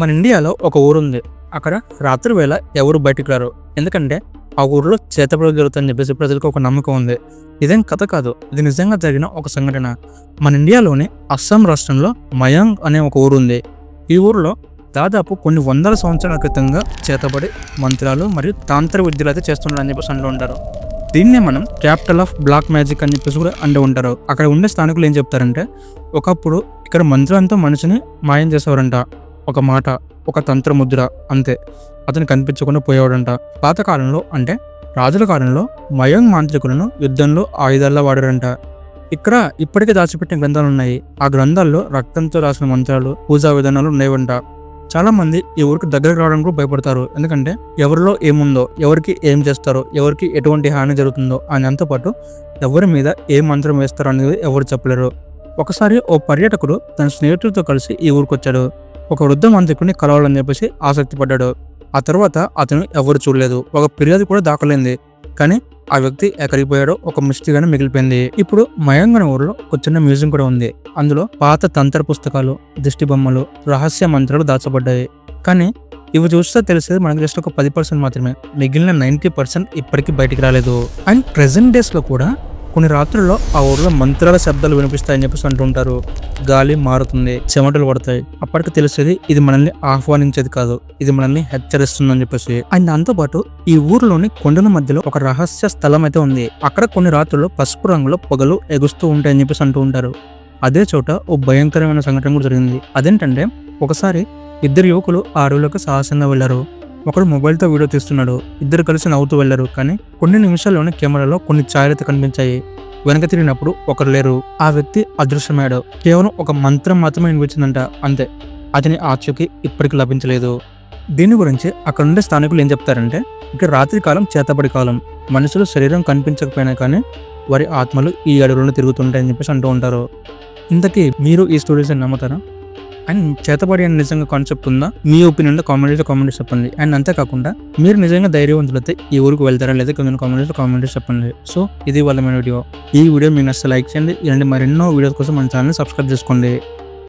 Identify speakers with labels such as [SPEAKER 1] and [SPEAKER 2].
[SPEAKER 1] మన ఇండియాలో ఒక ఊరుంది. అక్కడ రాత్రి వేళ ఎవరు బయటికి రారు. ఎందుకంటే ఆ ఊరిలో చేతబడులు జరుగుతాయని చెప్పేసి ప్రజలకు ఒక నమ్మకం ఉంది. ఇదేం కథ కాదు, ఇది నిజంగా జరిగిన ఒక సంఘటన. మన ఇండియాలోని అస్సాం రాష్ట్రంలో మయాంగ్ అనే ఒక ఊరు ఉంది. ఈ ఊరిలో దాదాపు కొన్ని వందల సంవత్సరాల క్రితంగా చేతబడి మంత్రాలు మరియు తాంత్ర విద్యలు అయితే చేస్తున్నారని చెప్పేసి అంటూ ఉంటారు. దీన్నే మనం క్యాపిటల్ ఆఫ్ బ్లాక్ మ్యాజిక్ అని చెప్పేసి కూడా అంటూ ఉంటారు. అక్కడ ఉండే స్థానికులు ఏం చెప్తారంటే, ఒకప్పుడు ఇక్కడ మంత్రంతో మనిషిని మాయం చేసేవారంట. ఒక మాట, ఒక తంత్ర ముద్ర అంతే, అతను కనిపించకుండా పోయేవాడంట. పాతకాలంలో అంటే రాజుల కాలంలో మయాంగ్ మాంత్రికులను యుద్ధంలో ఆయుధాల్లో వాడారంట. ఇక్కడ ఇప్పటికే దాచిపెట్టిన గ్రంథాలు ఉన్నాయి. ఆ గ్రంథాల్లో రక్తంతో రాసిన మంత్రాలు, పూజా విధానాలు ఉన్నాయంట. చాలా మంది ఈ ఊరికి దగ్గరకు రావడానికి కూడా భయపడతారు. ఎందుకంటే ఎవరిలో ఏముందో, ఎవరికి ఏం చేస్తారో, ఎవరికి ఎటువంటి హాని జరుగుతుందో అని, అంతపాటు ఎవరి మీద ఏ మంత్రం వేస్తారో అనేది ఎవరు చెప్పలేరు. ఒకసారి ఓ పర్యాటకుడు తన స్నేహితులతో కలిసి ఈ ఊరికి వచ్చాడు. ఒక వృద్ధ మంత్రికుడిని కలవాలని చెప్పేసి ఆసక్తి పడ్డాడు. ఆ తర్వాత అతను ఎవరు చూడలేదు, ఒక ఫిర్యాదు కూడా దాఖలైంది. కానీ ఆ వ్యక్తి ఎక్కడికి పోయాడో ఒక మిస్టరీగానే మిగిలిపోయింది. ఇప్పుడు మయాంగ్ అనే ఊరిలో ఒక చిన్న మ్యూజియం కూడా ఉంది. అందులో పాత తంత్ర పుస్తకాలు, దిష్టి బొమ్మలు, రహస్య మంత్రాలు దాచబడ్డాయి. కానీ ఇవి చూస్తే తెలిసేది మనకి జస్ట్ ఒక 10% మాత్రమే. మిగిలిన 90% ఇప్పటికీ బయటికి రాలేదు. అండ్ ప్రెసెంట్ డేస్ లో కూడా కొన్ని రాత్రుల్లో ఆ ఊర్లో మంత్రాల శబ్దాలు వినిపిస్తాయని చెప్పేసి అంటుంటారు. గాలి మారుతుంది, చెమటలు పడతాయి. అప్పటికి తెలిసేది ఇది మనల్ని ఆహ్వానించేది కాదు, ఇది మనల్ని హెచ్చరిస్తుందని చెప్పేసి. అండ్ దాంతోపాటు ఈ ఊర్లోని కొండల మధ్యలో ఒక రహస్య స్థలం అయితే ఉంది. అక్కడ కొన్ని రాత్రుల్లో పసుపు రంగులో పొగలు ఎగుస్తూ ఉంటాయని చెప్పేసి అంటూ ఉంటారు. అదే చోట ఓ భయంకరమైన సంఘటన కూడా జరిగింది. అదేంటంటే, ఒకసారి ఇద్దరు యువకులు ఆ అడవిలోకి సాహసంగా వెళ్లారు. ఒకడు మొబైల్తో వీడియో తీస్తున్నాడు. ఇద్దరు కలిసి నవ్వుతూ వెళ్లారు. కానీ కొన్ని నిమిషాల్లోనే కెమెరాలో కొన్ని ఛాయలైతే కనిపించాయి. వెనక తిరిగినప్పుడు ఒకరు లేరు. ఆ వ్యక్తి అదృశ్యమయ్యాడు. కేవలం ఒక మంత్రం మాత్రమే వినిపించిందంట, అంతే. అతని ఆచూకీ ఇప్పటికి లభించలేదు. దీని గురించి అక్కడ ఉండే స్థానికులు ఏం చెప్తారంటే, ఇక్కడ రాత్రి కాలం చేతబడి కాలం. మనుషులు శరీరం కనిపించకపోయినా కానీ వారి ఆత్మలు ఈ అడవులను తిరుగుతుంటాయని చెప్పేసి అంటూ ఉంటారు. ఇంతకీ మీరు ఈ స్టోరీస్ నమ్ముతారా? అండ్ చేతబడి అని నిజంగా కాన్సెప్ట్ ఉందా? మీ ఒపీనియన్లో కామెంట్ చెప్పండి. అండ్ అంతేకాకుండా మీరు నిజంగా ధైర్యవంతులైతే ఈ ఊరికి వెళ్తారా లేదా కామెంట్ చెప్పండి. సో ఇది వాళ్ళ వీడియో. ఈ వీడియో మీకు నచ్చితే లైక్ చేయండి. ఇలాంటి మరెన్నో వీడియోస్ కోసం మన ఛానల్ సబ్స్క్రైబ్ చేసుకోండి.